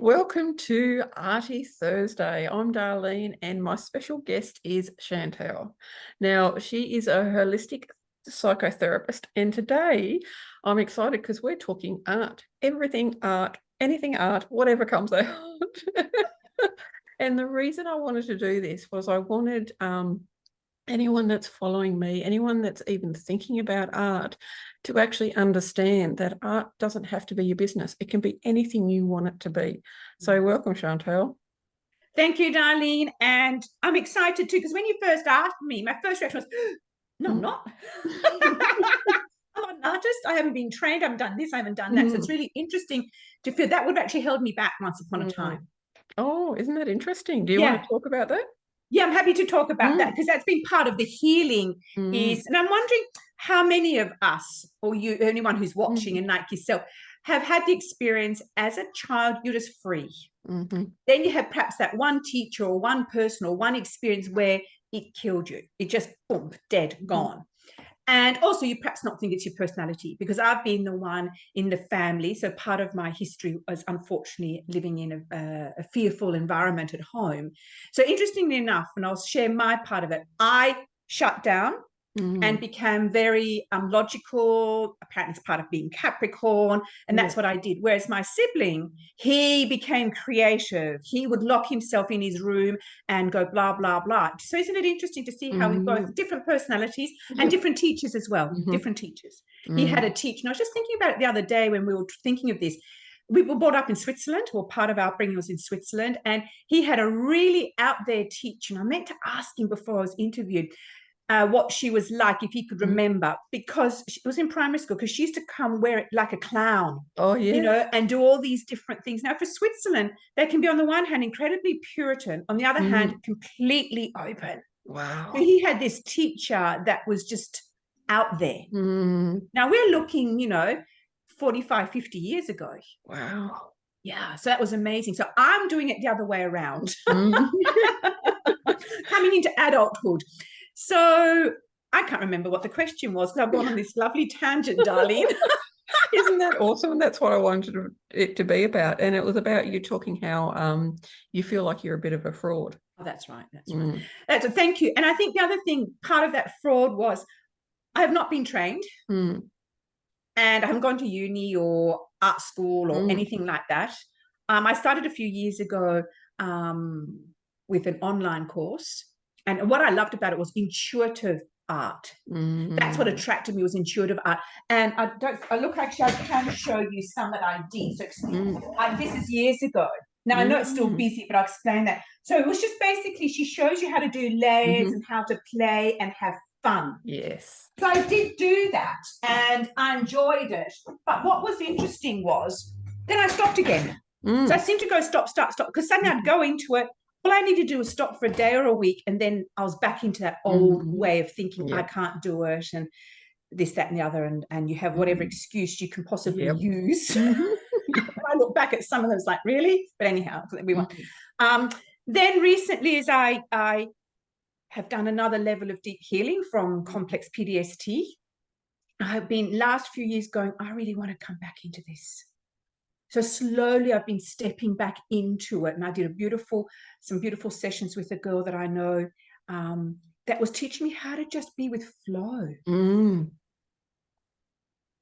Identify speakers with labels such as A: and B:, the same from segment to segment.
A: Welcome to Arty Thursday. I'm Darleen and my special guest is Chantal. Now, she is a holistic psychotherapist, and today I'm excited because we're talking art, everything art, anything art, whatever comes out. And the reason I wanted to do this was I wanted anyone that's following me, anyone that's even thinking about art, to actually understand that art doesn't have to be your business. It can be anything you want it to be. So welcome, Chantal.
B: Thank you, Darlene. And I'm excited too, because when you first asked me, my first reaction was, no, I'm not. I'm not an artist. I haven't been trained. I haven't done this. I haven't done that. So it's really interesting to feel that would have actually held me back once upon a time.
A: Oh, isn't that interesting? Do you want to talk about that?
B: Yeah, I'm happy to talk about that because that's been part of the healing and I'm wondering how many of us, or you, anyone who's watching and like yourself, have had the experience as a child, you're just free. Then you have perhaps that one teacher or one person or one experience where it killed you. It just, boom, dead, gone. And also you perhaps not think it's your personality, because I've been the one in the family. So part of my history was unfortunately living in a fearful environment at home. So interestingly enough, and I'll share my part of it, I shut down and became very logical. Apparently it's part of being Capricorn, and that's what I did. Whereas my sibling, he became creative. He would lock himself in his room and go blah, blah, blah. So isn't it interesting to see how we both different personalities and different teachers as well, different teachers. He had a teacher, and I was just thinking about it the other day when we were thinking of this. We were brought up in Switzerland, or part of our upbringing was in Switzerland, and he had a really out there teacher. And I meant to ask him before I was interviewed, what she was like, if he could remember, because it was in primary school, because she used to come wear it like a clown, you know, and do all these different things. Now for Switzerland, they can be on the one hand incredibly Puritan, on the other hand completely open.
A: Wow.
B: So he had this teacher that was just out there. Now we're looking, you know, 45, 50 years ago.
A: Wow.
B: Yeah, so that was amazing. So I'm doing it the other way around, coming into adulthood. So I can't remember what the question was, because I've gone on this lovely tangent, Darlene.
A: Isn't that awesome? And that's what I wanted it to be about. And it was about you talking how you feel like you're a bit of a fraud.
B: Oh, that's right. That's right. That's a thank you. And I think the other thing, part of that fraud was I have not been trained and I haven't gone to uni or art school or anything like that. I started a few years ago with an online course. And what I loved about it was intuitive art. That's what attracted me, was intuitive art. And I look, actually, I can show you some that I did. So this is years ago. Now I know it's still busy, but I'll explain that. So it was just basically, she shows you how to do layers and how to play and have fun.
A: Yes.
B: So I did do that and I enjoyed it. But what was interesting was then I stopped again. So I seemed to go stop, because suddenly I'd go into it. All I needed to do was stop for a day or a week, and then I was back into that old way of thinking, I can't do it, and this, that, and the other, and you have whatever excuse you can possibly use. I look back at some of them, it's like, really? But anyhow, we want. Then recently, as I have done another level of deep healing from complex PTSD, I've been last few years going, I really want to come back into this. So slowly I've been stepping back into it. And I did some beautiful sessions with a girl that I know that was teaching me how to just be with flow and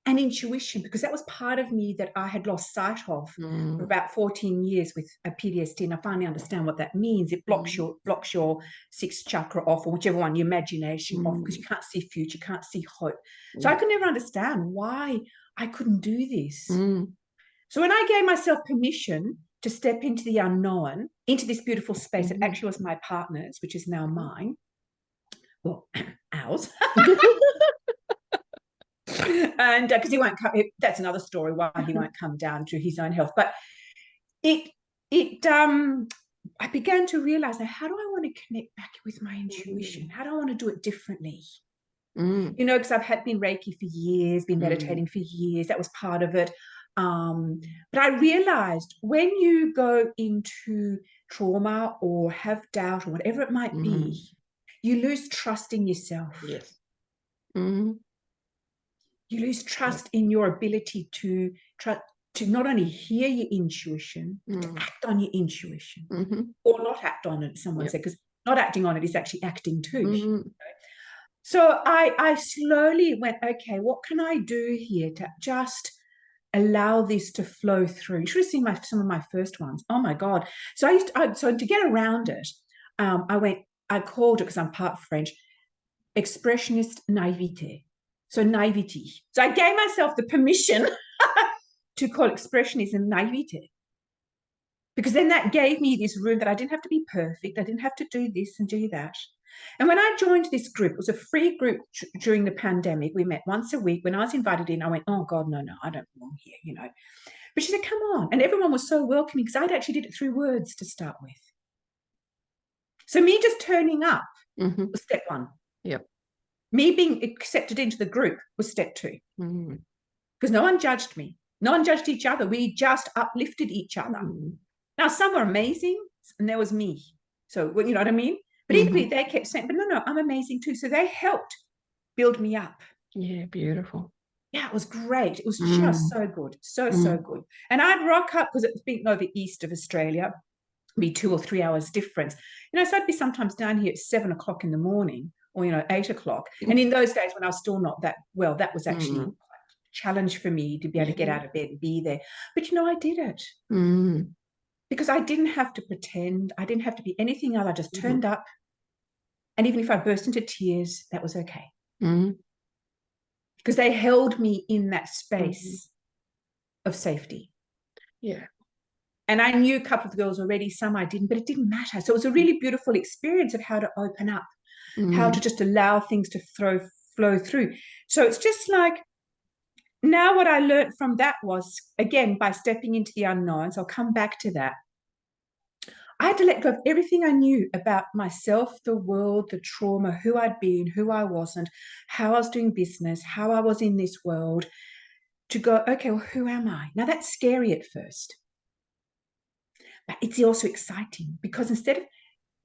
B: intuition, because that was part of me that I had lost sight of for about 14 years with a PTSD. And I finally understand what that means. It blocks your sixth chakra off, or whichever one, your imagination off, because you can't see future, you can't see hope. So I could never understand why I couldn't do this. So when I gave myself permission to step into the unknown, into this beautiful space that actually was my partner's, which is now mine, well, ours, and because he won't come, that's another story why he won't come down to his own health. But I began to realize, now, how do I want to connect back with my intuition? How do I want to do it differently? You know, because I've been Reiki for years, been meditating for years. That was part of it. But I realized when you go into trauma or have doubt or whatever it might be, you lose trust in yourself.
A: Yes.
B: You lose trust in your ability to to not only hear your intuition, but to act on your intuition, or not act on it, someone said, because not acting on it is actually acting too. So I slowly went, okay, what can I do here to just allow this to flow through? You should have seen some of my first ones. Oh my God. So so to get around it, I called it, because I'm part French, expressionist naivete. So naivety. So I gave myself the permission to call expressionism naivete, because then that gave me this room that I didn't have to be perfect. I didn't have to do this and do that. And when I joined this group, it was a free group during the pandemic. We met once a week. When I was invited in, I went, oh God, no, I don't belong here, you know. But she said, come on. And everyone was so welcoming, because I'd actually did it through words to start with. So me just turning up was step one.
A: Yep.
B: Me being accepted into the group was step two. Because no one judged me. No one judged each other. We just uplifted each other. Now, some were amazing, and there was me. So, you know what I mean? But equally, they kept saying, but no, I'm amazing too. So they helped build me up.
A: Yeah, beautiful.
B: Yeah, it was great. It was just so good. So good. And I'd rock up, because it was being over east of Australia, be 2 or 3 hours difference. You know, so I'd be sometimes down here at 7 o'clock in the morning, or, you know, 8 o'clock. And in those days when I was still not that well, that was actually a challenge for me to be able to get out of bed and be there. But, you know, I did it. Because I didn't have to pretend. I didn't have to be anything else. I just turned up. And even if I burst into tears, that was okay. Because they held me in that space of safety.
A: Yeah.
B: And I knew a couple of girls already, some I didn't, but it didn't matter. So it was a really beautiful experience of how to open up, how to just allow things to flow through. So it's just like, now what I learned from that was, again, by stepping into the unknowns, I'll come back to that. I had to let go of everything I knew about myself, the world, the trauma, who I'd been, who I wasn't, how I was doing business, how I was in this world, to go, okay, well, who am I? Now, that's scary at first. But it's also exciting, because instead of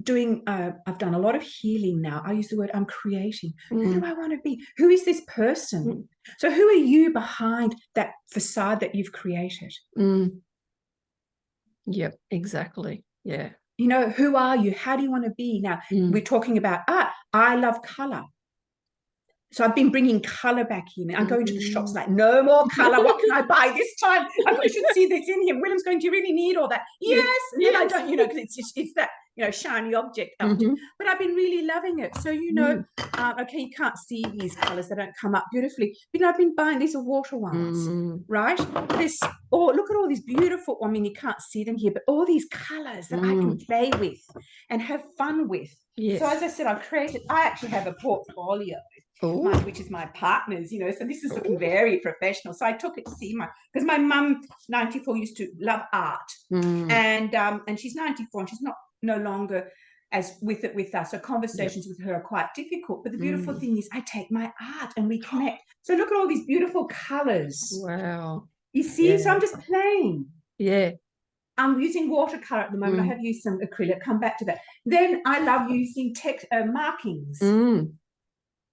B: doing, I've done a lot of healing now. I use the word, I'm creating. Who do I want to be? Who is this person? So who are you behind that facade that you've created?
A: Yep, exactly. Yeah.
B: You know, who are you? How do you want to be? Now, we're talking about art. I love color. So I've been bringing color back in. I'm going to the shops like, no more color. What can I buy this time? I should see this in here. William's going, do you really need all that? Yes. And then I don't, you know, because it's that, you know, shiny object. But I've been really loving it. So, you know, okay, you can't see these colors. They don't come up beautifully. But, you know, I've been buying, these are water ones, right? Look at all these beautiful, I mean, you can't see them here, but all these colors that I can play with and have fun with. Yes. So as I said, I actually have a portfolio. Which is my partner's, you know, so this is looking very professional. So I took it to see because my mum, 94, used to love art, and she's 94 and she's no longer as with us. So conversations with her are quite difficult. But the beautiful thing is, I take my art and we connect. So look at all these beautiful colors.
A: Wow.
B: You see, so I'm just playing.
A: Yeah.
B: I'm using watercolor at the moment. I have used some acrylic. Come back to that. Then I love using text markings.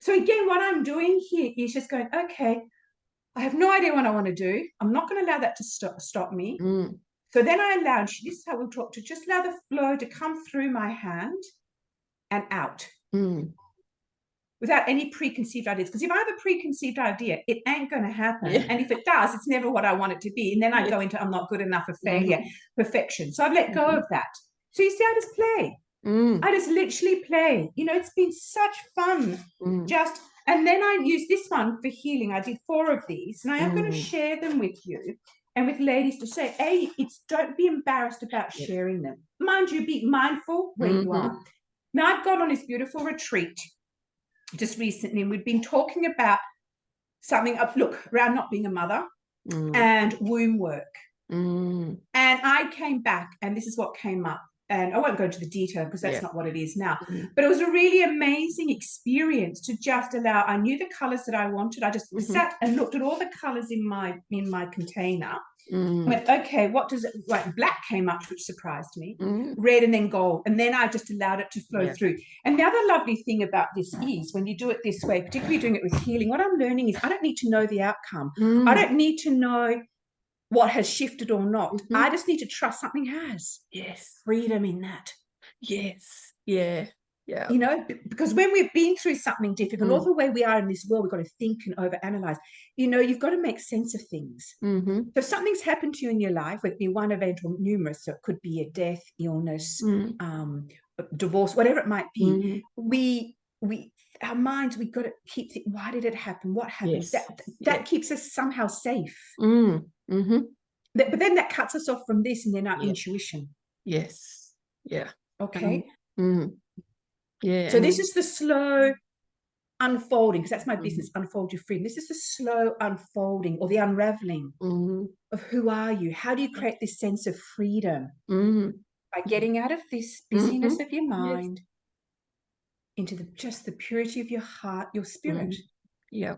B: So again, what I'm doing here is just going, okay, I have no idea what I want to do. I'm not going to allow that to stop me. So then I allow, this is how we'll talk, to just allow the flow to come through my hand and out without any preconceived ideas. Because if I have a preconceived idea, it ain't going to happen. Yeah. And if it does, it's never what I want it to be. And then I go into, I'm not good enough, for failure, perfection. So I've let go of that. So you see, I just play. I just literally play. You know, it's been such fun. And then I use this one for healing. I did 4 of these, and I am going to share them with you and with ladies to say, don't be embarrassed about sharing them. Mind you, be mindful where you are. Now, I've gone on this beautiful retreat just recently, and we've been talking about something around not being a mother and womb work. And I came back, and this is what came up. And I won't go into the detail because that's not what it is now. But it was a really amazing experience to just allow. I knew the colors that I wanted. I just sat and looked at all the colors in my container. Went, okay, what does it like? Black came up, which surprised me. Red, and then gold. And then I just allowed it to flow through. And the other lovely thing about this is when you do it this way, particularly doing it with healing, what I'm learning is I don't need to know the outcome. I don't need to know what has shifted or not.
A: Mhm.
B: I just need to trust something has.
A: Yes.
B: Freedom in that.
A: Yes. Yeah. Yeah.
B: You know, because when we've been through something difficult, all the way we are in this world, we've got to think and overanalyze. You know, you've got to make sense of things.
A: Mm-hmm.
B: So something's happened to you in your life, whether it be one event or numerous, so it could be a death, illness, divorce, whatever it might be. We our minds, we've got to keep thinking, why did it happen? What happened?
A: Yes.
B: That keeps us somehow safe.
A: Mm-hmm.
B: But then that cuts us off from this and then our intuition.
A: Yes. Yeah.
B: Okay.
A: Yeah.
B: So this is the slow unfolding, because that's my business, unfold your freedom. This is the slow unfolding or the unraveling of who are you? How do you create this sense of freedom? By getting out of this busyness of your mind into just the purity of your heart, your spirit.
A: Yeah.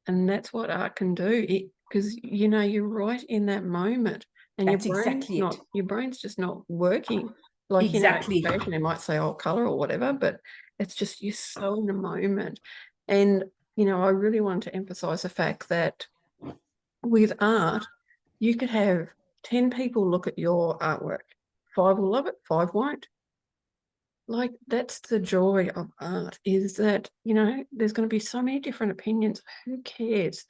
A: And that's what art can do. Because you know, you're right in that moment, and
B: That's exactly it.
A: your brain's just not working. Like,
B: Exactly.
A: You know, occasionally it might say, "Oh, color" or whatever, but it's just you're so in the moment. And you know, I really want to emphasize the fact that with art, you could have 10 people look at your artwork. 5 will love it, 5 won't. Like, that's the joy of art, is that, you know, there's going to be so many different opinions. Who cares?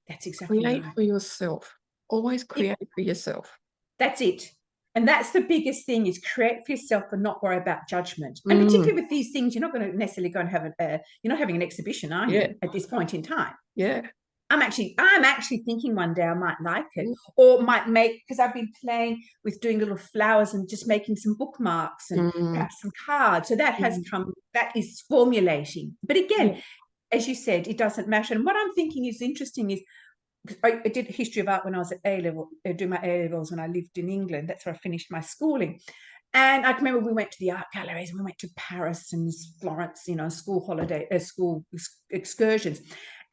B: That's exactly
A: Create
B: right.
A: for yourself. Always create for yourself.
B: That's it. And that's the biggest thing, is create for yourself and not worry about judgment. And particularly with these things, you're not going to necessarily go and have you're not having an exhibition, are you, at this point in time?
A: Yeah.
B: I'm actually thinking one day I might like it, or might make, because I've been playing with doing little flowers and just making some bookmarks and perhaps some cards. So that has come, that is formulating. But again, as you said, it doesn't matter. And what I'm thinking is interesting is, I did history of art when I was at A-level, doing my A-levels when I lived in England. That's where I finished my schooling. And I remember we went to the art galleries and we went to Paris and Florence, you know, school excursions.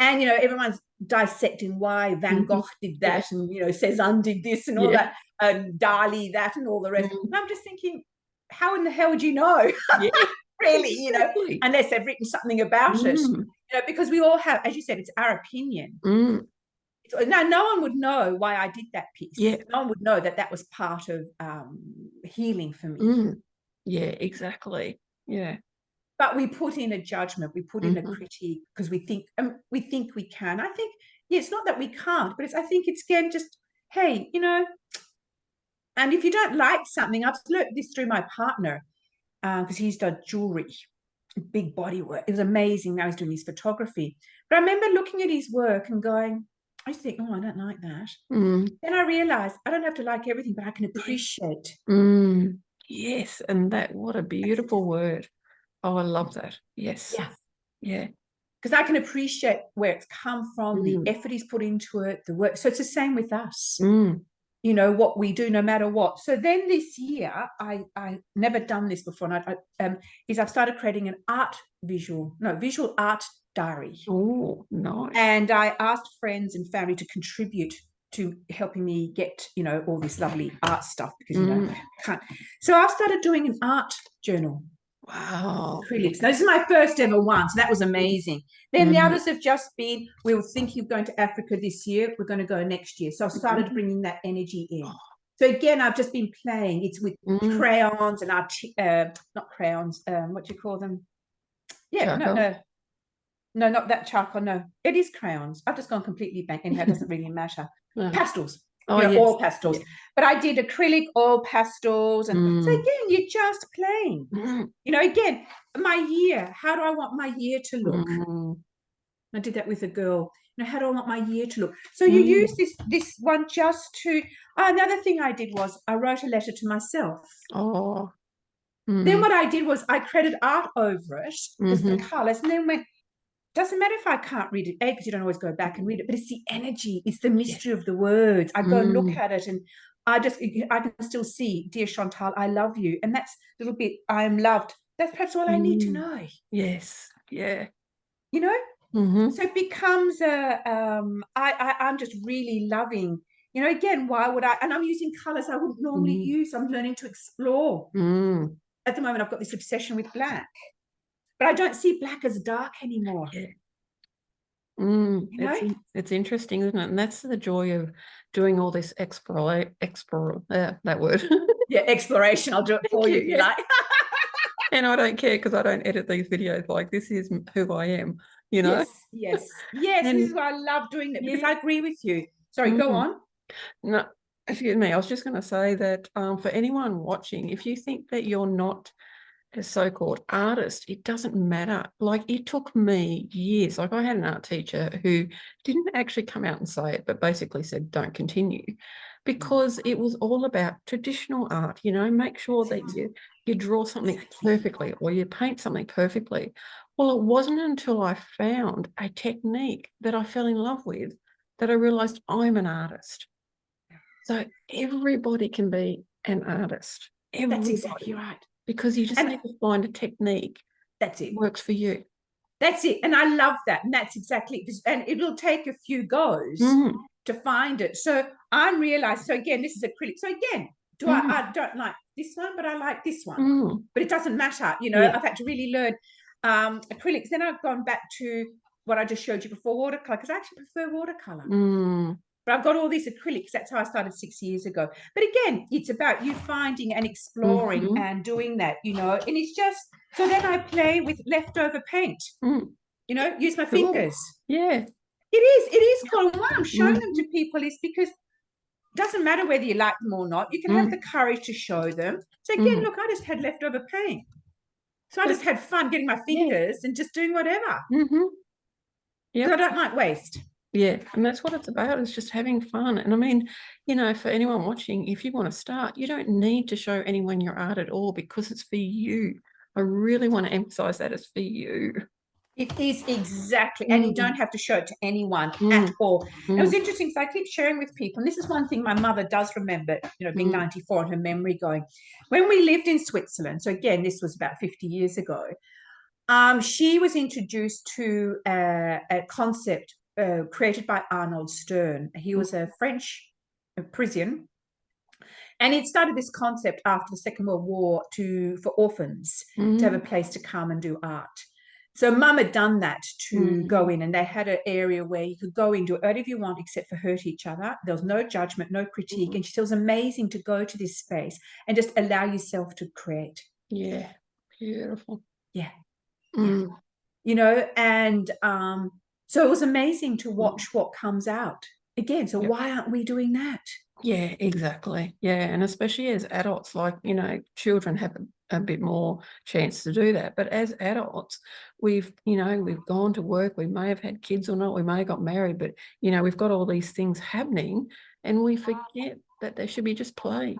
B: And, you know, everyone's dissecting why Van Gogh did that and, you know, Cézanne did this and all that, and Darleen that and all the rest. And I'm just thinking, how in the hell would you know? Really, you know, unless they've written something about it. You know, because we all have, as you said, it's our opinion. Now, no one would know why I did that piece. No one would know that that was part of healing for me.
A: Yeah, exactly. Yeah.
B: But we put in a judgment, we put in a critique, because we think we can. I think, it's not that we can't, but I think it's, again, just, hey, you know, and if you don't like something, I've learned this through my partner, because he's done jewelry, big body work. It was amazing. Now he's doing his photography. But I remember looking at his work and going, I just think, oh, I don't like that. Then I realized I don't have to like everything, but I can appreciate.
A: Yes, and that, what a beautiful word. Oh, I love that. Yes. Yeah.
B: Because I can appreciate where it's come from, the effort he's put into it, the work. So it's the same with us. You know, what we do, no matter what. So then this year, I never done this before, and I've started creating an visual art diary.
A: Oh, nice.
B: And I asked friends and family to contribute to helping me get, you know, all this lovely art stuff, because, you know, I can't. So I've started doing an art journal.
A: Wow.
B: Acrylics. Now, this is my first ever one, so that was amazing. Then the others have just been, we were thinking of going to Africa this year. We're going to go next year. So I've started bringing that energy in. So again, I've just been playing. It's with crayons and not crayons. What do you call them? Yeah, no, not that charcoal. No, it is crayons. I've just gone completely blank. Anyhow, it doesn't really matter. Pastels.
A: Oh,
B: you know, oil pastels. But I did acrylic oil pastels. And so again, you're just playing. You know, again, my year. How do I want my year to look? I did that with a girl. You know, how do I want my year to look? So you use this one just to. Another thing I did was I wrote a letter to myself. Then what I did was I created art over it, just the colors, and then went, doesn't matter if I can't read it, because you don't always go back and read it, but it's the energy, it's the mystery of the words. I go and look at it, and I can still see, dear Chantal, I love you. And that's a little bit, I am loved. That's perhaps all I need to know.
A: Yes. Yeah.
B: You know? So it becomes I'm just really loving, you know, again, why would I, and I'm using colors I wouldn't normally use. I'm learning to explore. At the moment, I've got this obsession with black. But I don't see black as dark anymore. You know?
A: It's interesting, isn't it? And that's the joy of doing all this that word.
B: Yeah, exploration. I'll do it for you if you like.
A: And I don't care because I don't edit these videos. Like, this is who I am, you know?
B: Yes. This is why I love doing that, because I agree with you. Sorry, go on.
A: No, excuse me. I was just going to say that for anyone watching, if you think that you're not a so-called artist, it doesn't matter. Like, it took me years. Like, I had an art teacher who didn't actually come out and say it, but basically said, don't continue, because it was all about traditional art, you know, make sure that you draw something perfectly or you paint something perfectly. Well, it wasn't until I found a technique that I fell in love with that I realized I'm an artist. So everybody can be an artist.
B: That's exactly right.
A: Because you just need to find a technique
B: that
A: works for you.
B: That's it. And I love that. And that's exactly it. And it will take a few goes to find it. So I'm realizing, so again, this is acrylic. So again, I don't like this one, but I like this one. But it doesn't matter. You know, I've had to really learn acrylics. Then I've gone back to what I just showed you before, watercolor, because I actually prefer watercolor. But I've got all these acrylics. That's how I started 6 years ago. But again, it's about you finding and exploring and doing that, you know. And it's just, so then I play with leftover paint, you know, use my fingers.
A: Yeah.
B: It is cool. And why I'm showing them to people is because it doesn't matter whether you like them or not. You can have the courage to show them. So again, look, I just had leftover paint. So I just had fun getting my fingers and just doing whatever. Because I don't like waste.
A: Yeah, and that's what it's about, is just having fun. And I mean, you know, for anyone watching, if you want to start, you don't need to show anyone your art at all, because it's for you. I really want to emphasize that it's for you.
B: It is exactly, and you don't have to show it to anyone at all. It was interesting, because I keep sharing with people, and this is one thing my mother does remember, you know, being 94 and her memory going. When we lived in Switzerland, so again, this was about 50 years ago, she was introduced to a concept created by Arnold Stern. He was a French Parisian, and it started this concept after the Second World War for orphans to have a place to come and do art. So Mum had done that to go in, and they had an area where you could go in, do whatever you want except for hurt each other. There was no judgment, no critique. And she said it was amazing to go to this space and just allow yourself to create.
A: Yeah, beautiful.
B: Yeah. You know, and so it was amazing to watch what comes out again. So why aren't we doing that?
A: Yeah, exactly. Yeah, and especially as adults, like, you know, children have a bit more chance to do that. But as adults, we've gone to work, we may have had kids or not, we may have got married, but, you know, we've got all these things happening, and we forget that there should be just play.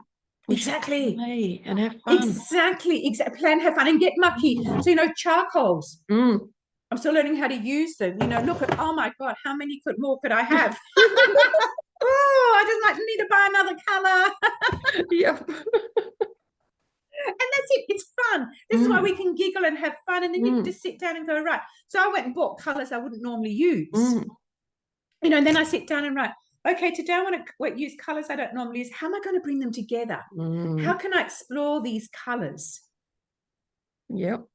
B: Exactly.
A: Play and have fun.
B: Exactly. Play and have fun and get mucky. So, you know, charcoals. I'm still learning how to use them. You know, look at, oh my God, how many more could I have? Oh, I just need to buy another color.
A: Yep.
B: And that's it. It's fun. This is why we can giggle and have fun. And then you can just sit down and go, right. So I went and bought colors I wouldn't normally use. You know, and then I sit down and write, okay, today I want to use colors I don't normally use. How am I going to bring them together? How can I explore these colors?
A: Yep.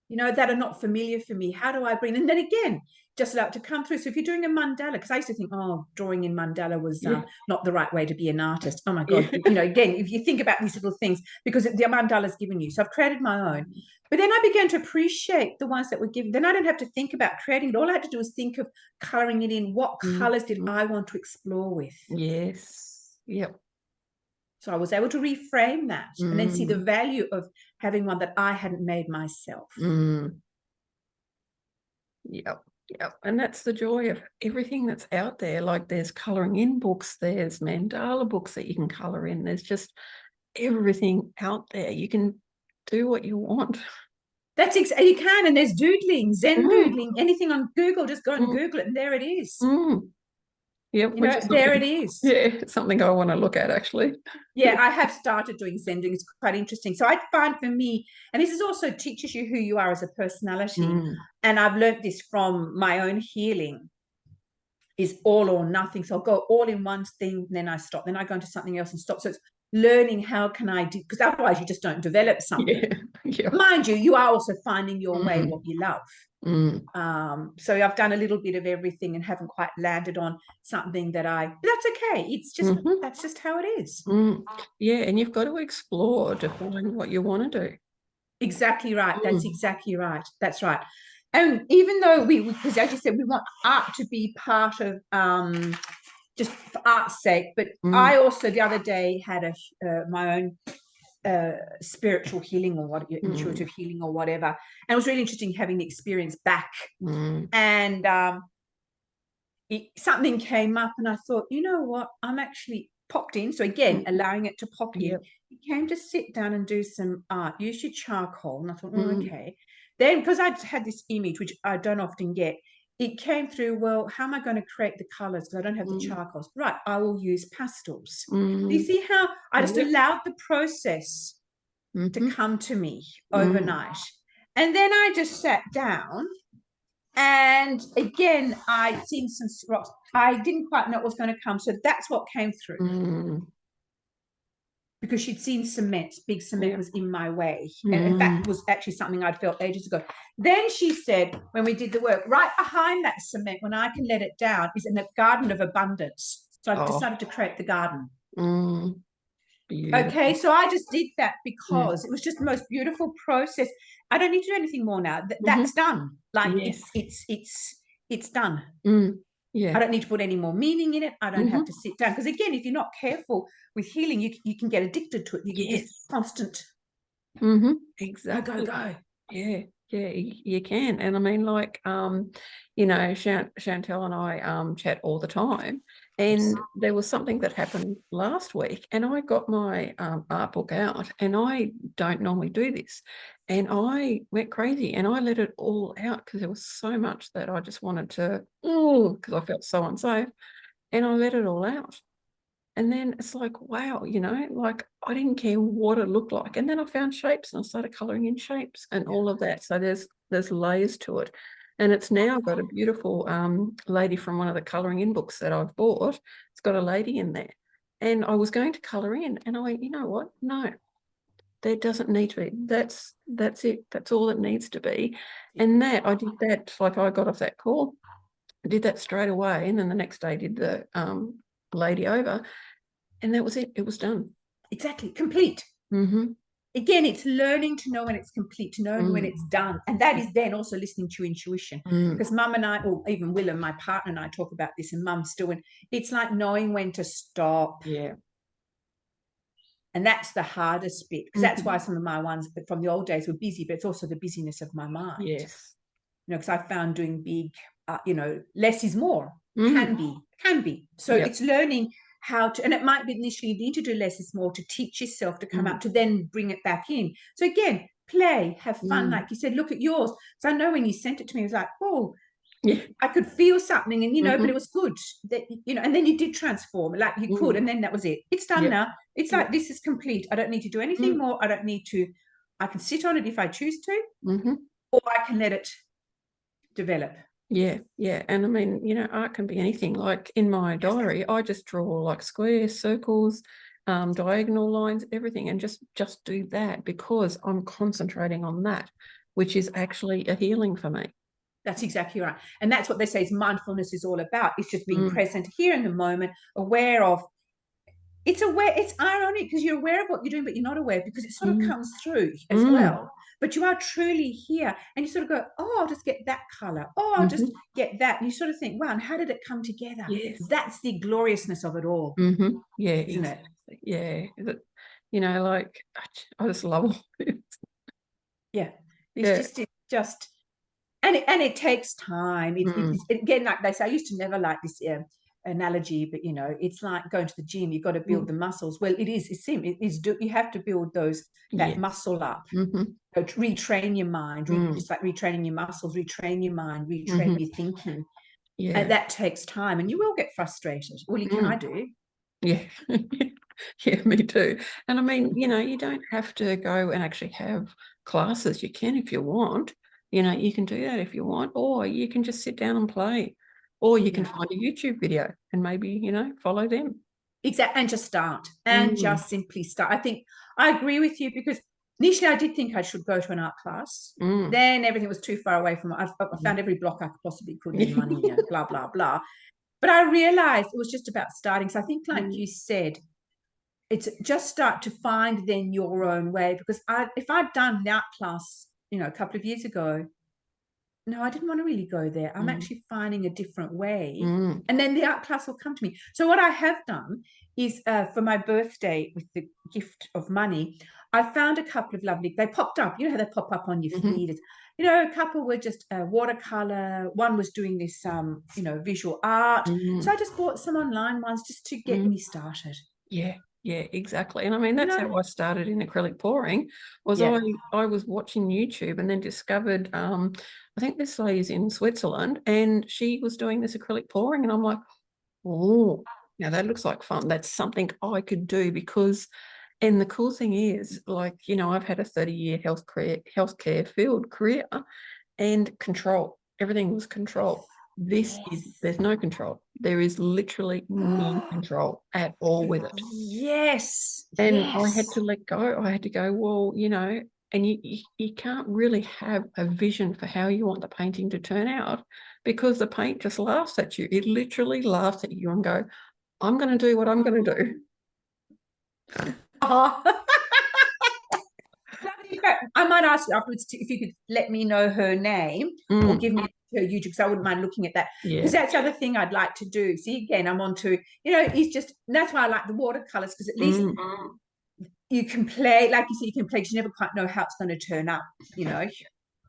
B: You know, that are not familiar for me. How do I bring them? And then again, just allow it to come through. So if you're doing a mandala, because I used to think, oh, drawing in mandala was not the right way to be an artist. Oh my God. You know, again, if you think about these little things, because the mandala's given you. So I've created my own. But then I began to appreciate the ones that were given. Then I don't have to think about creating it. All I had to do was think of coloring it in. What colors did I want to explore with?
A: Yes. Yep.
B: So I was able to reframe that and then see the value of having one that I hadn't made myself.
A: Yep. And that's the joy of everything that's out there. Like, there's colouring in books, there's mandala books that you can colour in. There's just everything out there. You can do what you want.
B: That's exactly, you can. And there's doodling, Zen doodling, anything on Google, just go and Google it, and there it is.
A: Yep,
B: you know, there it is.
A: Yeah, it's something I want to look at, actually.
B: Yeah, I have started doing Zen doodling. It's quite interesting. So I find, for me, and this is also teaches you who you are as a personality. And I've learned this from my own healing, is all or nothing. So I'll go all in one thing, then I stop. Then I go into something else and stop. So it's learning how can I do, because otherwise you just don't develop something.
A: Yeah.
B: Mind you, you are also finding your way,
A: Mm.
B: what you love.
A: Mm.
B: So I've done a little bit of everything and haven't quite landed on something that but that's okay. It's just, that's just how it is.
A: Yeah, and you've got to explore to find what you want to do.
B: Exactly right. That's exactly right. That's right. And even though because as you said, we want art to be part of just for art's sake, but I also the other day had my own spiritual healing or what intuitive healing or whatever, and it was really interesting having the experience back. And something came up, and I thought, you know what, I'm actually popped in. So again, allowing it to pop in. You came to sit down and do some art. Use your charcoal, and I thought, okay. Then, because I'd had this image, which I don't often get, it came through, well, how am I going to create the colors? Because I don't have the charcoals. Right, I will use pastels. Do you see how I just allowed the process to come to me overnight? And then I just sat down, and again, I'd seen some rocks. I didn't quite know what was going to come. So that's what came through. Because she'd seen cement, big cement was in my way. And that was actually something I'd felt ages ago. Then she said, when we did the work, right behind that cement, when I can let it down, is in a garden of abundance. So I've decided to create the garden. Okay, so I just did that because it was just the most beautiful process. I don't need to do anything more now. That's done. Like it's done. I don't need to put any more meaning in it. I don't have to sit down. Because again, if you're not careful with healing, you can get addicted to it. You get just constant.
A: Exactly.
B: Go.
A: Yeah, you can. And I mean, like, you know, Chantal and I chat all the time. And there was something that happened last week, and I got my art book out, and I don't normally do this. And I went crazy, and I let it all out because there was so much that I just wanted to, because I felt so unsafe, and I let it all out. And then it's like, wow, you know, like I didn't care what it looked like. And then I found shapes, and I started coloring in shapes and all of that. So there's layers to it. And it's now got a beautiful lady from one of the colouring in books that I've bought. It's got a lady in there. And I was going to colour in, and I went, you know what? No, there doesn't need to be. That's it. That's all it needs to be. And that I did that, like I got off that call, I did that straight away. And then the next day did the lady over, and that was it. It was done.
B: Exactly. Complete. Again, it's learning to know when it's complete, to know when it's done. And that is then also listening to intuition. Because Mum and I, or even Willem, my partner, and I talk about this, and Mum still, and it's like knowing when to stop.
A: Yeah.
B: And that's the hardest bit, because that's why some of my ones from the old days were busy, but it's also the busyness of my mind.
A: Yes.
B: You know, because I found doing big, you know, less is more. Can be. So it's learning how to, and it might be initially you need to do less is more to teach yourself to come out, to then bring it back in. So again, play, have fun, like you said. Look at yours. So I know when you sent it to me, it was like, oh, I could feel something, and you know, but it was good that, you know, and then you did transform, like you could, and then that was it. It's done now. It's like, this is complete. I don't need to do anything more. I don't need to, I can sit on it if I choose to, or I can let it develop.
A: Yeah. And I mean, you know, art can be anything. Like in my diary, I just draw like squares, circles, diagonal lines, everything, and just do that because I'm concentrating on that, which is actually a healing for me.
B: That's exactly right. And that's what they say is mindfulness is all about. It's just being present here in the moment, aware of, it's ironic because you're aware of what you're doing, but you're not aware because it sort of comes through as well. But you are truly here, and you sort of go, oh, I'll just get that color. Oh, I'll just get that. And you sort of think, wow, and how did it come together?
A: Yes.
B: That's the gloriousness of it all.
A: Yeah,
B: isn't
A: exactly. It? Yeah. You know, like I just love all this.
B: Yeah. It's just and it takes time. It's again, like they say, I used to never like this analogy, but you know, it's like going to the gym. You've got to build the muscles. Well, it is. You have to build that muscle up. Retrain your mind. Just like retraining your muscles, retrain your mind, retrain your thinking.
A: Yeah,
B: and that takes time, and you will get frustrated. Well, I do.
A: Yeah. Yeah, me too. And I mean, you know, you don't have to go and actually have classes. You can if you want. You know, you can do that if you want, or you can just sit down and play, or you can find a YouTube video and maybe, you know, follow them.
B: Exactly. And just start, and just simply start. I think I agree with you, because initially I did think I should go to an art class. Then everything was too far away from it. I found every block I possibly could in money, blah, blah, blah. But I realized it was just about starting. So I think, like you said, it's just start to find then your own way. Because if I'd done the art class, a couple of years ago, no, I didn't want to really go there. I'm actually finding a different way. And then the art class will come to me. So what I have done is, for my birthday, with the gift of money, I found a couple of lovely, they popped up, how they pop up on your feed. A couple were just watercolor. One was doing this, visual art. So I just bought some online ones just to get me started.
A: Yeah, exactly. And I mean, that's how I started in acrylic pouring, was I was watching YouTube and then discovered, I think this lady's in Switzerland, and she was doing this acrylic pouring, and I'm like, oh, now that looks like fun. That's something I could do, and the cool thing is, like, I've had a 30-year healthcare field career, and control. Everything was control. There's no control. There is literally no control at all with it.
B: Yes.
A: And I had to let go. I had to go, well, and you can't really have a vision for how you want the painting to turn out, because the paint just laughs at you. It literally laughs at you and go, I'm going to do what I'm going to do.
B: I might ask you afterwards if you could let me know her name, or give me her YouTube, because I wouldn't mind looking at that. Because that's the other thing I'd like to do. See, again, I'm on to, that's why I like the watercolors, because at least you can play, like you said, you can play, because you never quite know how it's going to turn up,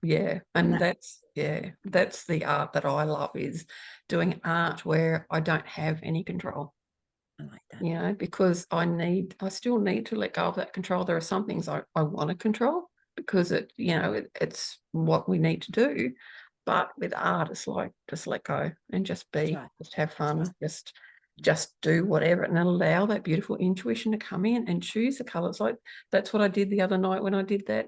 A: Yeah, and that's the art that I love, is doing art where I don't have any control.
B: I like that.
A: Because I still need to let go of that control. There are some things I want to control, because it's what we need to do. But with art, it's like, just let go and just be, just have fun, just do whatever, and allow that beautiful intuition to come in and choose the colors. Like, that's what I did the other night when I did that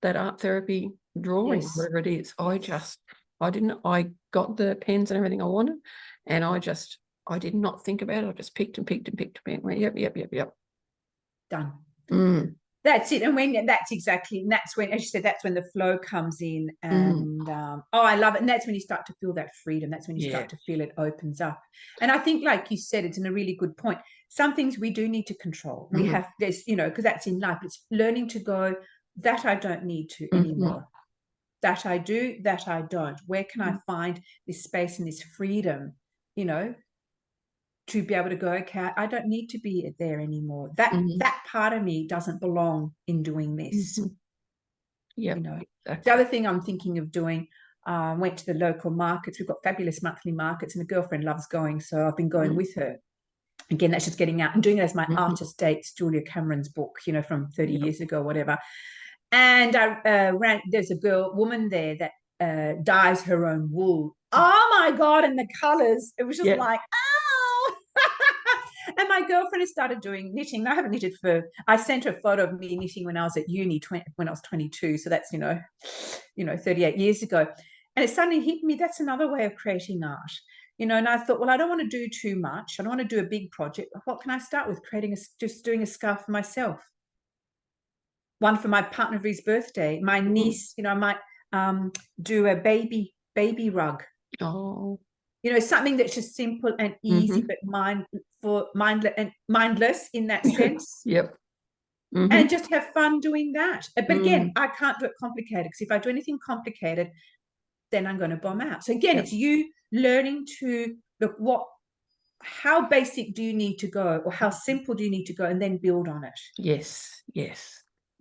A: that art therapy drawing, whatever it is. I got the pens and everything I wanted, and I did not think about it. I just picked and picked and picked and went, yep.
B: Done. That's it. And that's when, as you said, that's when the flow comes in. And I love it. And that's when you start to feel that freedom. That's when you start to feel it opens up. And I think, like you said, it's in a really good point. Some things we do need to control. We have this, because that's in life. It's learning to go, that I don't need to anymore. That I do, that I don't. Where can I find this space and this freedom, to be able to go, okay, I don't need to be there anymore. That part of me doesn't belong in doing this.
A: Exactly.
B: The other thing I'm thinking of doing, went to the local markets. We've got fabulous monthly markets, and a girlfriend loves going, so I've been going with her. Again, that's just getting out and doing it as my artist dates, Julia Cameron's book, from 30 years ago, whatever. And there's a woman there that dyes her own wool. Oh my God, and the colors, it was just like, oh. And my girlfriend has started doing knitting. I haven't knitted I sent her a photo of me knitting when I was at uni, when I was 22. So that's, 38 years ago. And it suddenly hit me, that's another way of creating art. And I thought, well, I don't want to do too much. I don't want to do a big project. What can I start with? Just doing a scarf for myself. One for my partner for his birthday. My niece, I might do a baby rug.
A: Oh.
B: Something that's just simple and easy, but mindless in that sense. And just have fun doing that. But again, I can't do it complicated, because if I do anything complicated, then I'm going to bomb out. So again, it's you learning to look, how basic do you need to go, or how simple do you need to go, and then build on it.
A: Yes.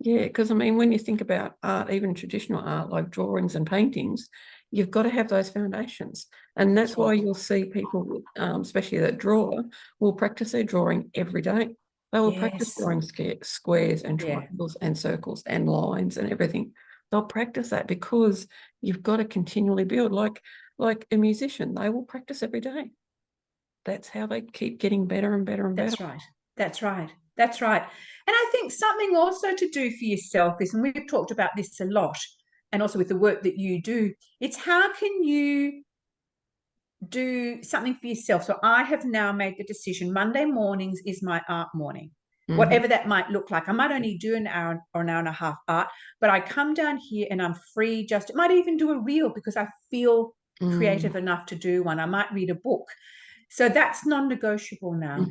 A: Yeah, because I mean, when you think about art, even traditional art like drawings and paintings, you've got to have those foundations. And that's why you'll see people, especially that draw, will practice their drawing every day. They will practice drawing squares and triangles and circles and lines and everything. They'll practice that, because you've got to continually build. Like a musician, they will practice every day. That's how they keep getting better and better and better.
B: That's right. And I think something also to do for yourself is, and we've talked about this a lot, and also with the work that you do, it's how can you do something for yourself. So I have now made the decision, Monday mornings is my art morning.
A: Mhm.
B: Whatever that might look like. I might only do an hour or an hour and a half art, but I come down here and I'm free. Just might even do a reel because I feel creative enough to do one. I might read a book. So that's non-negotiable now.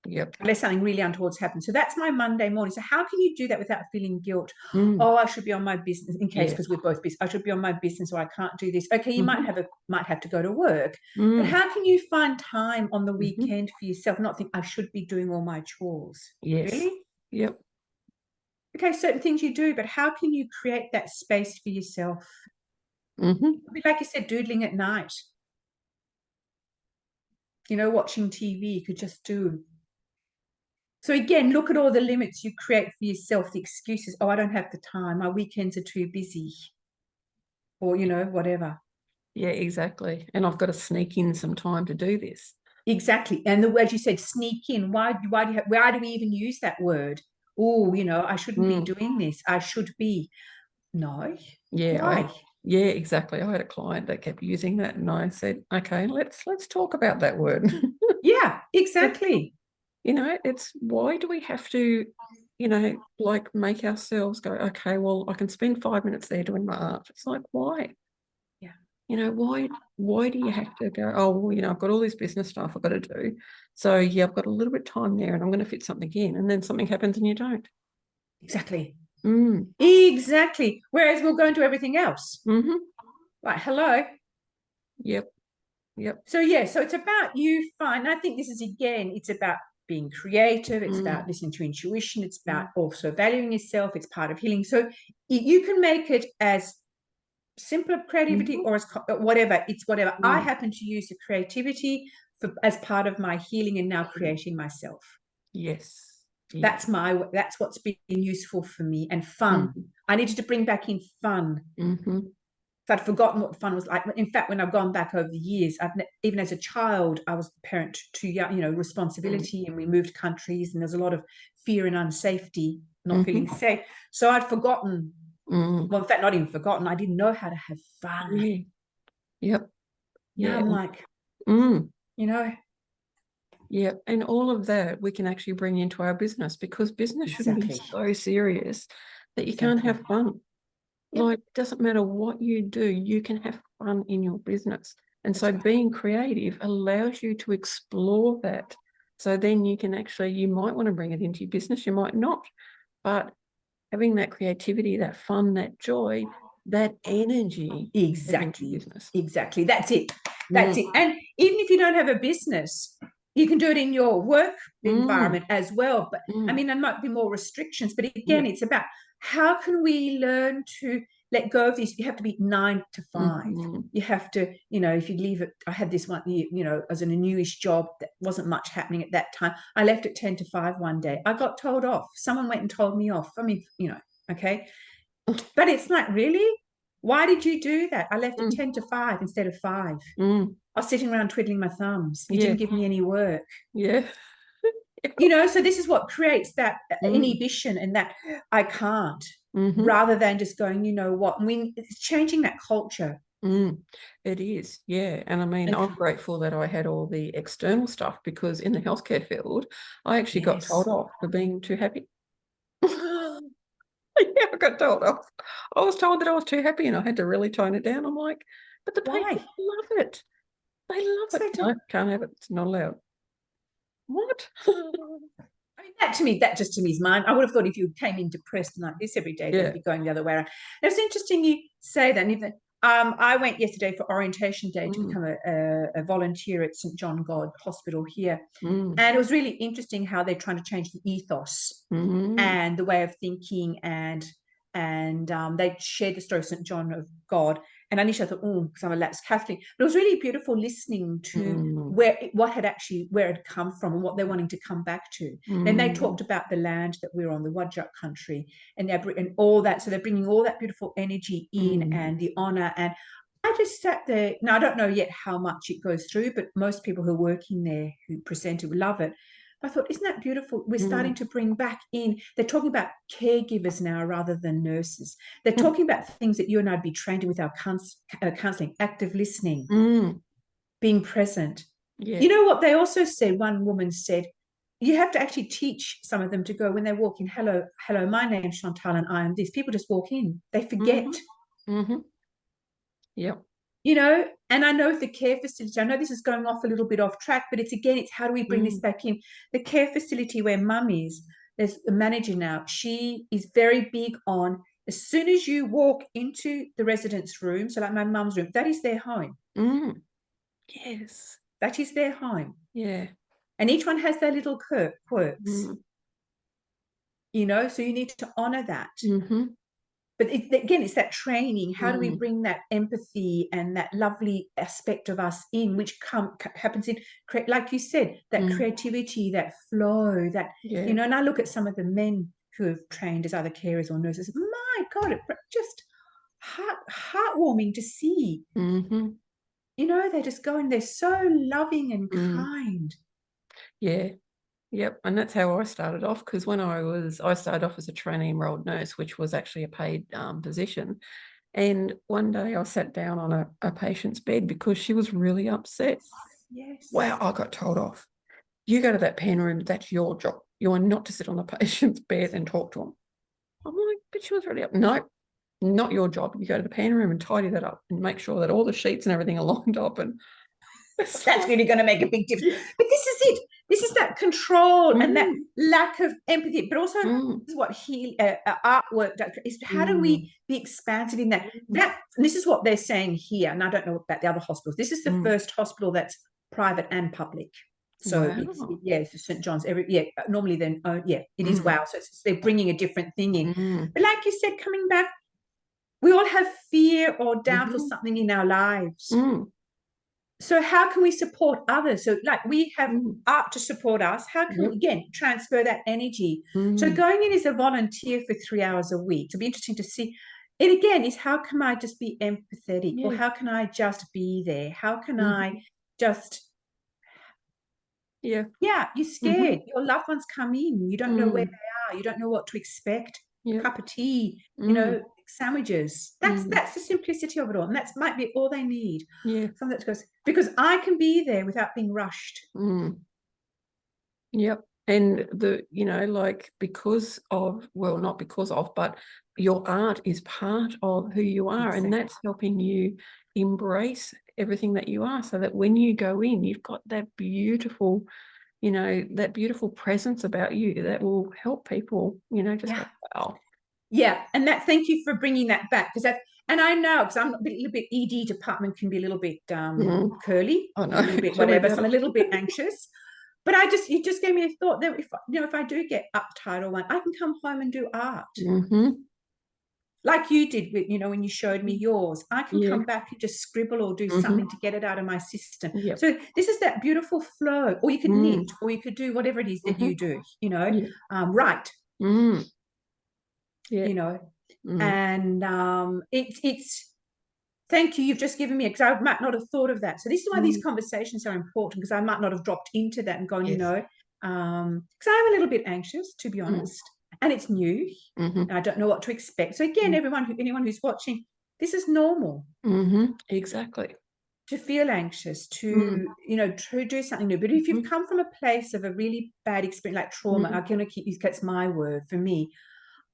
A: Yep.
B: Unless something really untoward's happened. So that's my Monday morning. So how can you do that without feeling guilt?
A: Mm.
B: Oh, I should be on my business in case,
A: Yeah.
B: because we're both busy. I should be on my business, or I can't do this. Okay, you might have to go to work. But how can you find time on the weekend for yourself? Not think I should be doing all my chores.
A: Yes.
B: Really?
A: Yep.
B: Okay, certain things you do, but how can you create that space for yourself? Like you said, doodling at night. You know, watching TV, you could just do. So again, look at all the limits you create for yourself, the excuses. Oh, I don't have the time. My weekends are too busy. Or, you know, whatever.
A: Yeah, exactly. And I've got to sneak in some time to do this.
B: Exactly. And the word you said, sneak in. Why do we even use that word? Oh, you know, I shouldn't be doing this. I should be. No.
A: Yeah.
B: Why?
A: Yeah, exactly. I had a client that kept using that, and I said, okay, let's talk about that word.
B: Yeah, exactly.
A: You know, it's why do we have to, you know, like make ourselves go, okay, well, I can spend 5 minutes there doing my art. It's like, why?
B: Yeah.
A: You know, why do you have to go, oh, well, you know, I've got all this business stuff I've got to do. So yeah, I've got a little bit of time there and I'm going to fit something in, and then something happens and you don't.
B: Exactly.
A: Mm.
B: Exactly. Whereas we'll go into everything else. Like, hello.
A: Yep. Yep.
B: So yeah, so it's about you find. I think this is again, it's about being creative. It's about listening to intuition. It's about also valuing yourself. It's part of healing. So you can make it as simple creativity or as whatever. It's whatever. I happen to use the creativity as part of my healing and now creating myself.
A: Yes. Yeah.
B: That's what's been useful for me, and fun. I needed to bring back in fun. So I'd forgotten what fun was like. In fact, when I've gone back over the years, even as a child, I was a parent too young, you know, responsibility, and we moved countries, and there's a lot of fear and unsafety, not feeling safe. So I'd forgotten. Well, in fact, not even forgotten. I didn't know how to have fun.
A: Yeah. Yep.
B: Now I'm like,
A: you
B: know.
A: Yeah, and all of that we can actually bring into our business, because business shouldn't be so serious that you can't have fun. Like, it doesn't matter what you do, you can have fun in your business. And so being creative allows you to explore that. So then you can actually, you might want to bring it into your business, you might not. But having that creativity, that fun, that joy, that energy.
B: Exactly.
A: Business.
B: Exactly. That's it. That's it. And even if you don't have a business, you can do it in your work environment as well. But I mean, there might be more restrictions, but again, it's about how can we learn to let go of this. You have to be 9 to 5. You have to, you know, if you leave it, I had this one, you know, as a newish job that wasn't much happening at that time. I left at 10 to 5 one day. I got told off. Someone went and told me off. I mean, you know, okay. But it's like, really? Why did you do that? I left at 10 to 5 instead of 5. I was sitting around twiddling my thumbs. You didn't give me any work.
A: Yeah.
B: You know, so this is what creates that inhibition and that I can't, rather than just going, you know what, I mean, it's changing that culture.
A: It is, yeah. And I mean, I'm grateful that I had all the external stuff, because in the healthcare field, I actually got told off for being too happy. Yeah, I got told off. I was told that I was too happy and I had to really tone it down. I'm like, but the people love it. They love it. No, can't have it. It's not allowed. What?
B: I mean, that just to me is mine. I would have thought if you came in depressed like this every day, they'd be going the other way around. And it's interesting you say that. And even I went yesterday for orientation day to become a volunteer at St. John God Hospital here. And it was really interesting how they're trying to change the ethos and the way of thinking, and they shared the story of St. John of God. And initially I thought, oh, because I'm a lapsed Catholic. But it was really beautiful listening to where it had come from and what they're wanting to come back to. And they talked about the land that we're on, the Whadjuk country, and all that. So they're bringing all that beautiful energy in and the honor. And I just sat there. Now, I don't know yet how much it goes through, but most people who are working there who presented will love it. I thought, isn't that beautiful? We're starting to bring back in, they're talking about caregivers now rather than nurses. They're talking about things that you and I'd be trained in with our counseling, active listening. being present.
A: Yeah.
B: You know what they also said? One woman said, you have to actually teach some of them to go when they walk in, hello, my name's Chantal and I am this. People just walk in. They forget.
A: Yep.
B: You know, and I know if the care facility, I know this is going off a little bit off track, but it's how do we bring this back in? The care facility where mum is, there's the manager now. She is very big on, as soon as you walk into the residence room, so like my mum's room, that is their home.
A: Yes.
B: That is their home.
A: Yeah.
B: And each one has their little quirks. You know, so you need to honor that. But again, it's that training. How do we bring that empathy and that lovely aspect of us in, which happens in, like you said, that creativity, that flow, that, you know, and I look at some of the men who have trained as either carers or nurses. My God, just heartwarming to see. You know, they're just going, they're so loving and kind.
A: Yeah. Yep. And that's how I started off, because when I started off as a trainee enrolled nurse, which was actually a paid position. And one day I sat down on a patient's bed because she was really upset.
B: Yes.
A: Wow, I got told off. You go to that pen room, that's your job. You are not to sit on the patient's bed and talk to them. I'm like, but she was really up. No, not your job. You go to the pen room and tidy that up and make sure that all the sheets and everything are lined up. And
B: that's really going to make a big difference. But this is it. This is that control and that lack of empathy, but also this is what artwork does, is how do we be expansive in that? And this is what they're saying here, and I don't know about the other hospitals. This is the first hospital that's private and public. So it's St. John's. Normally then, it is wow. So they're bringing a different thing in. But like you said, coming back, we all have fear or doubt or something in our lives. So how can we support others? So like we have art to support us. How can we, again, transfer that energy? So going in as a volunteer for 3 hours a week, it'll be interesting to see. It again is, how can I just be empathetic? Or how can I just be there? How can I just... you're scared. Your loved ones come in. You don't know where they are. You don't know what to expect. Cup of tea, you know, sandwiches. That's the simplicity of it all. And that might be all they need. Something that goes, because I can be there without being rushed.
A: Yep. And you know, like, because of, well, not because of, but your art is part of who you are. And that's helping you embrace everything that you are, so that when you go in, you've got that beautiful, you know, that beautiful presence about you that will help people, you know, just go, wow.
B: Yeah. And that, thank you for bringing that back, because that's, and I know, because I'm a little bit, ED department can be a little bit curly, a little bit whatever, so I'm a little bit anxious. But you just gave me a thought that if I do get uptight or one, I can come home and do art. Like you did with, you know, when you showed me yours. I can come back and just scribble or do something to get it out of my system. So this is that beautiful flow. Or you could knit, or you could do whatever it is that you do, you know, write. You know, and it's thank you. You've just given me, because I might not have thought of that. So this is why these conversations are important, because I might not have dropped into that and gone, you know, because I'm a little bit anxious, to be honest, and it's new, and I don't know what to expect. So again, anyone who's watching, this is normal.
A: Exactly.
B: To feel anxious, to you know, to do something new. But if you've come from a place of a really bad experience, like trauma, I'm going to keep these. That's my word for me.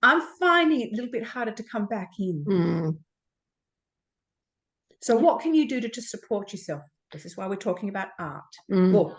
B: I'm finding it a little bit harder to come back in. So what can you do to support yourself? This is why we're talking about art. Well,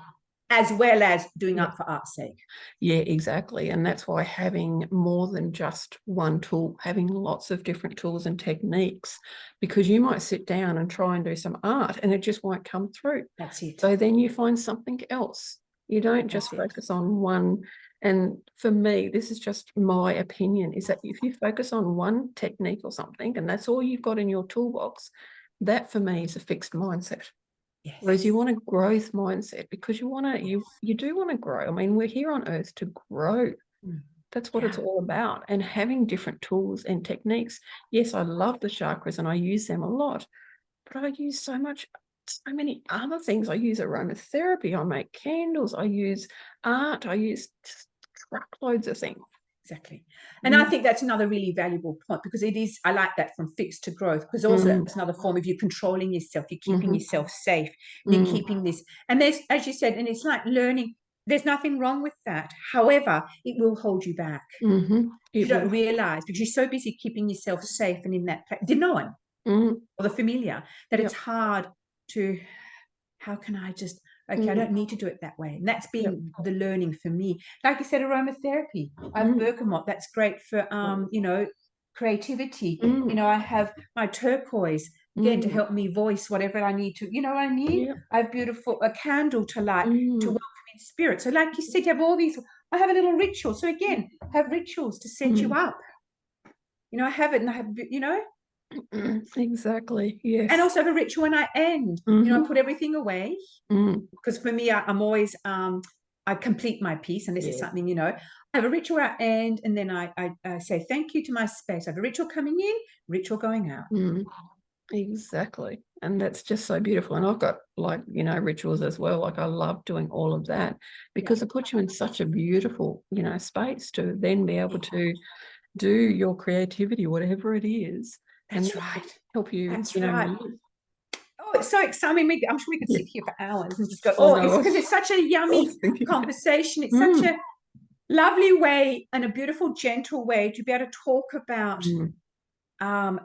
B: as well as doing art for art's sake.
A: Yeah, exactly. And that's why having more than just one tool, having lots of different tools and techniques, because you might sit down and try and do some art and it just won't come through.
B: That's it.
A: So then you find something else. You don't just focus on one. And for me, this is just my opinion, is that if you focus on one technique or something, and that's all you've got in your toolbox, that for me is a fixed mindset. Whereas you want a growth mindset, because you do want to grow. I mean, we're here on earth to grow. That's what it's all about. And having different tools and techniques. Yes, I love the chakras and I use them a lot, but I use so many other things. I use aromatherapy, I make candles, I use art, I use truckloads of things.
B: Exactly. And I think that's another really valuable point, because it is, I like that, from fixed to growth, because also it's another form of you controlling yourself, you're keeping yourself safe, you're keeping this. And there's, as you said, and it's like learning, there's nothing wrong with that. However, it will hold you back. You don't realize, because you're so busy keeping yourself safe and in that denying or the familiar, that it's hard to, how can I just, okay, I don't need to do it that way. And that's been the learning for me. Like you said, aromatherapy. I have bergamot. That's great for, you know, creativity. You know, I have my turquoise, again, to help me voice whatever I need to, you know what I mean? I have a candle to light to welcome in spirit. So like you said, you have all these, I have a little ritual. So again, have rituals to set you up. You know, I have it, and I have, you know.
A: Exactly. Yes.
B: And also have a ritual when I end. You know, I put everything away. Because for me, I'm always, I complete my piece, and this is something, you know, I have a ritual at end, and then I say thank you to my space. I have a ritual coming in, ritual going out.
A: Exactly. And that's just so beautiful. And I've got, like, you know, rituals as well. Like, I love doing all of that, because it puts you in such a beautiful, you know, space to then be able to do your creativity, whatever it is.
B: That's
A: and
B: right.
A: help you,
B: That's
A: you know,
B: right. Oh, it's so exciting. I'm sure we could sit here for hours and just go,
A: Oh,
B: oh,
A: no,
B: it's because it's such a yummy conversation. It's such a lovely way, and a beautiful, gentle way to be able to talk about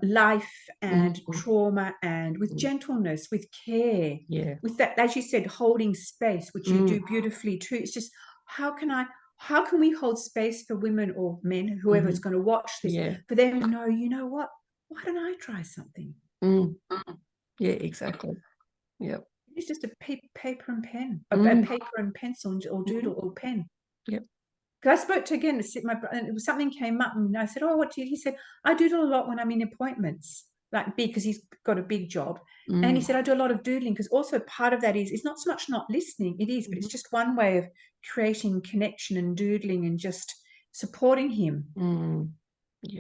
B: life and trauma, and with gentleness, with care, with that, as you said, holding space, which you do beautifully too. It's just, how can we hold space for women or men, whoever's going to watch this, for them to know, you know what, why don't I try something?
A: Yeah, exactly. Yep.
B: It's just a paper and pen, a paper and pencil, or doodle or pen.
A: Yep.
B: Because I spoke to, again, and it was something came up, and I said, oh, what do you, he said, I doodle a lot when I'm in appointments, like big, because he's got a big job. And he said, I do a lot of doodling, because also part of that is, it's not so much not listening, it is, but it's just one way of creating connection and doodling and just supporting him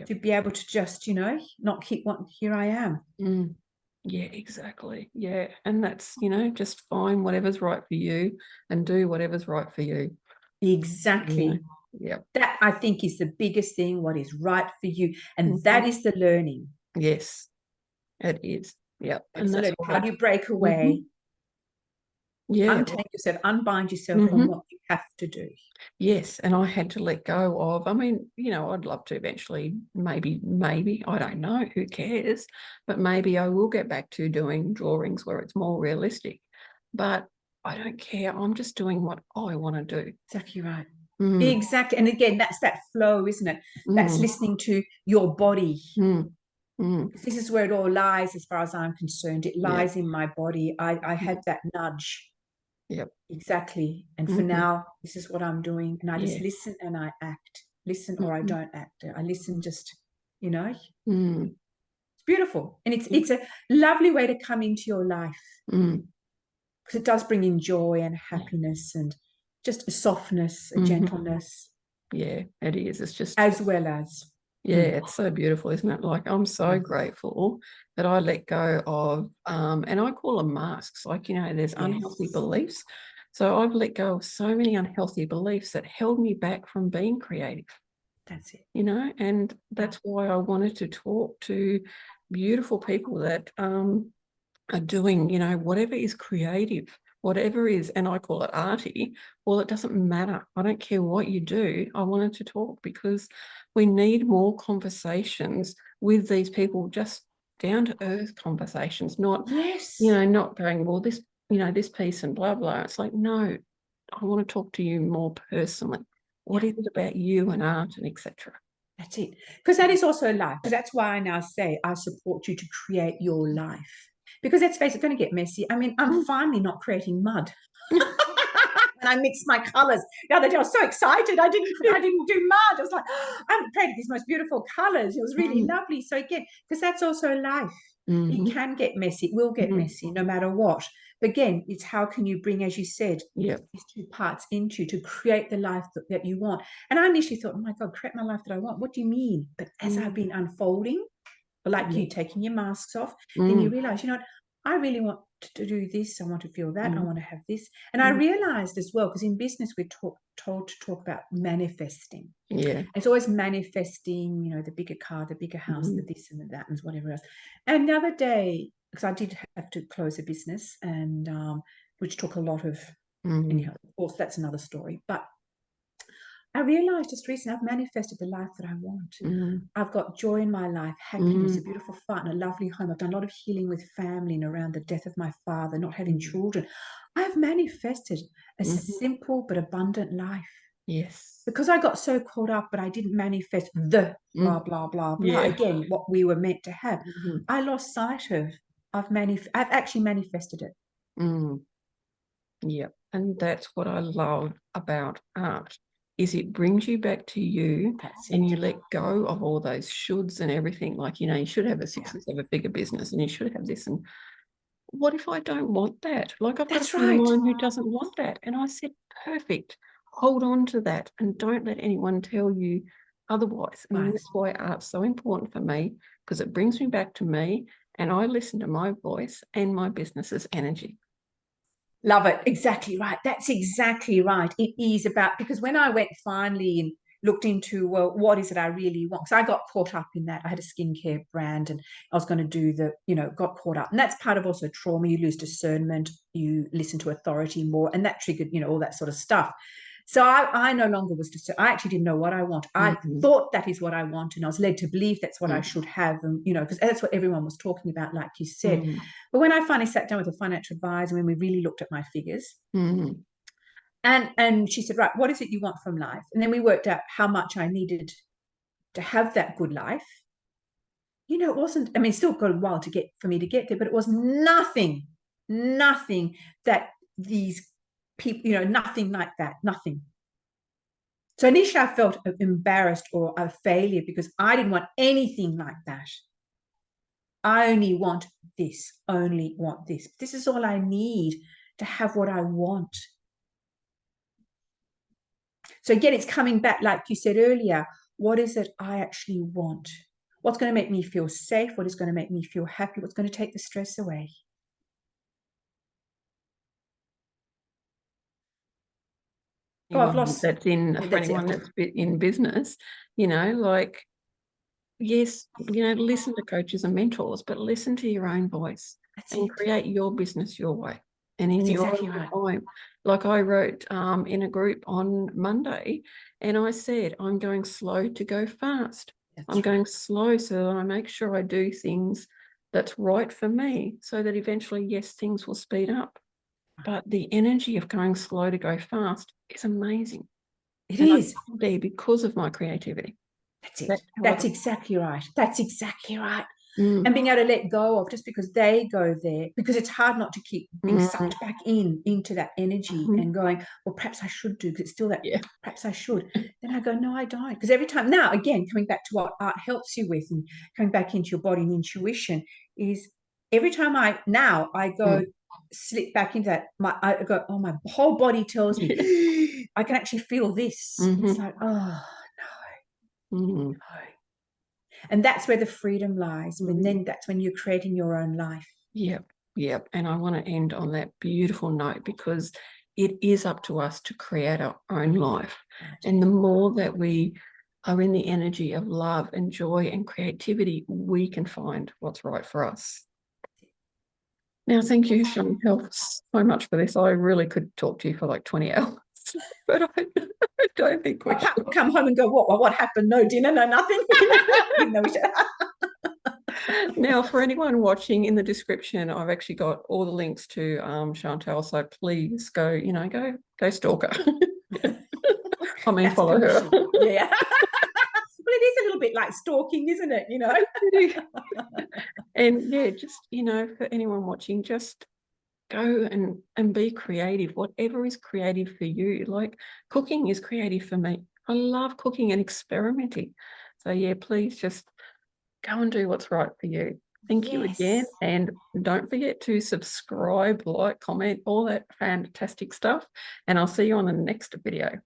B: to be able to just, you know, not keep one, here I am.
A: Yeah, exactly. Yeah. And that's, you know, just find whatever's right for you and do whatever's right for you.
B: Exactly.
A: You know? Yeah.
B: That, I think, is the biggest thing, what is right for you. And that is the learning.
A: Yes, it is. Yeah.
B: And that's how do you break away? Untangle yourself, unbind yourself from what you have to do.
A: Yes, and I had to let go of, I mean, you know, I'd love to eventually, maybe, I don't know, who cares, but maybe I will get back to doing drawings where it's more realistic, but I don't care. I'm just doing what I want to do.
B: Exactly right. Exactly. And again, that's that flow, isn't it? That's listening to your body. This is where it all lies, as far as I'm concerned. It lies in my body. I had that nudge.
A: Yep.
B: Exactly. And for now, this is what I'm doing. And I just listen and I act. Listen, or I don't act. I listen, just, you know. It's beautiful. And it's a lovely way to come into your life. Because it does bring in joy and happiness and just a softness, a gentleness.
A: Yeah, it is. It's just,
B: as well as.
A: Yeah, it's so beautiful, isn't it? Like, I'm so grateful that I let go of, and I call them masks. Like, you know, there's unhealthy beliefs. So I've let go of so many unhealthy beliefs that held me back from being creative.
B: That's it.
A: You know, and that's why I wanted to talk to beautiful people that are doing, you know, whatever is creative, whatever is, and I call it arty. Well, it doesn't matter. I don't care what you do. I wanted to talk because we need more conversations with these people, just down to earth conversations, not, you know, not going, well, this, you know, this piece and blah, blah. It's like, no, I want to talk to you more personally. What is it about you and art and etc.?
B: That's it. Because that is also life. Because that's why I now say I support you to create your life. Because let's face it, it's going to get messy. I mean, I'm finally not creating mud. And I mixed my colors. The other day I was so excited. I didn't do mud. I was like, oh, I haven't created these most beautiful colors. It was really lovely. So again, because that's also life. It can get messy. It will get messy no matter what. But again, it's how can you bring, as you said, these two parts into to create the life that you want. And I initially thought, oh my God, create my life that I want. What do you mean? But as I've been unfolding, like you taking your masks off, then you realize, you know what, I really want to do this, I want to feel that, I
A: Mm.
B: want to have this. And I realized as well, because in business we're told to talk about manifesting.
A: Yeah.
B: It's always manifesting, you know, the bigger car, the bigger house, the this and the that and whatever else. And the other day, because I did have to close a business, and which took a lot of, anyhow, of course, that's another story. But I realized just recently I've manifested the life that I want. I've got joy in my life, happiness, a beautiful partner, a lovely home. I've done a lot of healing with family and around the death of my father, not having children. I've manifested a simple but abundant life.
A: Yes.
B: Because I got so caught up, but I didn't manifest the blah, blah, blah, blah.
A: Yeah.
B: Again, what we were meant to have. I lost sight of, I've actually manifested it.
A: Yeah. And that's what I love about art, is it brings you back to you, and you let go of all those shoulds and everything. Like, you know, you should have a success of a bigger business, and you should have this. And what if I don't want that? Like, I've got a friend of mine who doesn't want that. And I said, perfect. Hold on to that and don't let anyone tell you otherwise. And that's why art's so important for me, because it brings me back to me, and I listen to my voice and my business's energy.
B: Love it. Exactly right. That's exactly right. It is about, because when I went finally and looked into, well, what is it I really want? Because I got caught up in that. I had a skincare brand and I was going to do the, you know, got caught up. And that's part of also trauma. You lose discernment, you listen to authority more, and that triggered, you know, all that sort of stuff. So I no longer was I actually didn't know what I want. I thought that is what I want, and I was led to believe that's what I should have, and you know, because that's what everyone was talking about, like you said. But when I finally sat down with a financial advisor, when we really looked at my figures, and she said, right, what is it you want from life? And then we worked out how much I needed to have that good life. You know, it wasn't, I mean, it still got a while for me to get there, but it was nothing that these people, you know, nothing like that, nothing. So initially I felt embarrassed or a failure because I didn't want anything like that. I only want this, only want this. This is all I need to have what I want. So again, it's coming back, like you said earlier, what is it I actually want? What's going to make me feel safe? What is going to make me feel happy? What's going to take the stress away? Oh, I've lost.
A: That's in, for anyone that's in business, you know, like, yes, you know, listen to coaches and mentors, but listen to your own voice and create your business your way and in your own time. Like I wrote in a group on Monday, and I said, I'm going slow to go fast. I'm going slow so that I make sure I do things that's right for me, so that eventually, yes, things will speed up. But the energy of going slow to go fast is amazing.
B: It is.
A: Because of my creativity.
B: That's it. That's exactly right. That's exactly right. And being able to let go of, just because they go there, because it's hard not to keep being sucked back into that energy and going, well, perhaps I should do, because it's still that, perhaps I should. Then I go, no, I don't. Because every time, now, again, coming back to what art helps you with and coming back into your body and intuition, is every time I go slip back into that, I go, oh, my whole body tells me, I can actually feel this. It's like, oh, no. And that's where the freedom lies. And then that's when you're creating your own life.
A: Yep. And I want to end on that beautiful note, because it is up to us to create our own life. And the more that we are in the energy of love and joy and creativity, we can find what's right for us. Now, thank you, Chantal, so much for this. I really could talk to you for like 20 hours, but I don't think we should.
B: Come home and go, what happened? No dinner, no nothing.
A: Now, for anyone watching, in the description, I've actually got all the links to Chantal, so please go, you know, go stalk her. I mean, follow her.
B: Yeah. Well, it is a little bit like stalking, isn't it? You know.
A: And yeah, just, you know, for anyone watching, just go and be creative, whatever is creative for you. Like cooking is creative for me. I love cooking and experimenting. So yeah, please just go and do what's right for you. Thank you again. And don't forget to subscribe, like, comment, all that fantastic stuff. And I'll see you on the next video.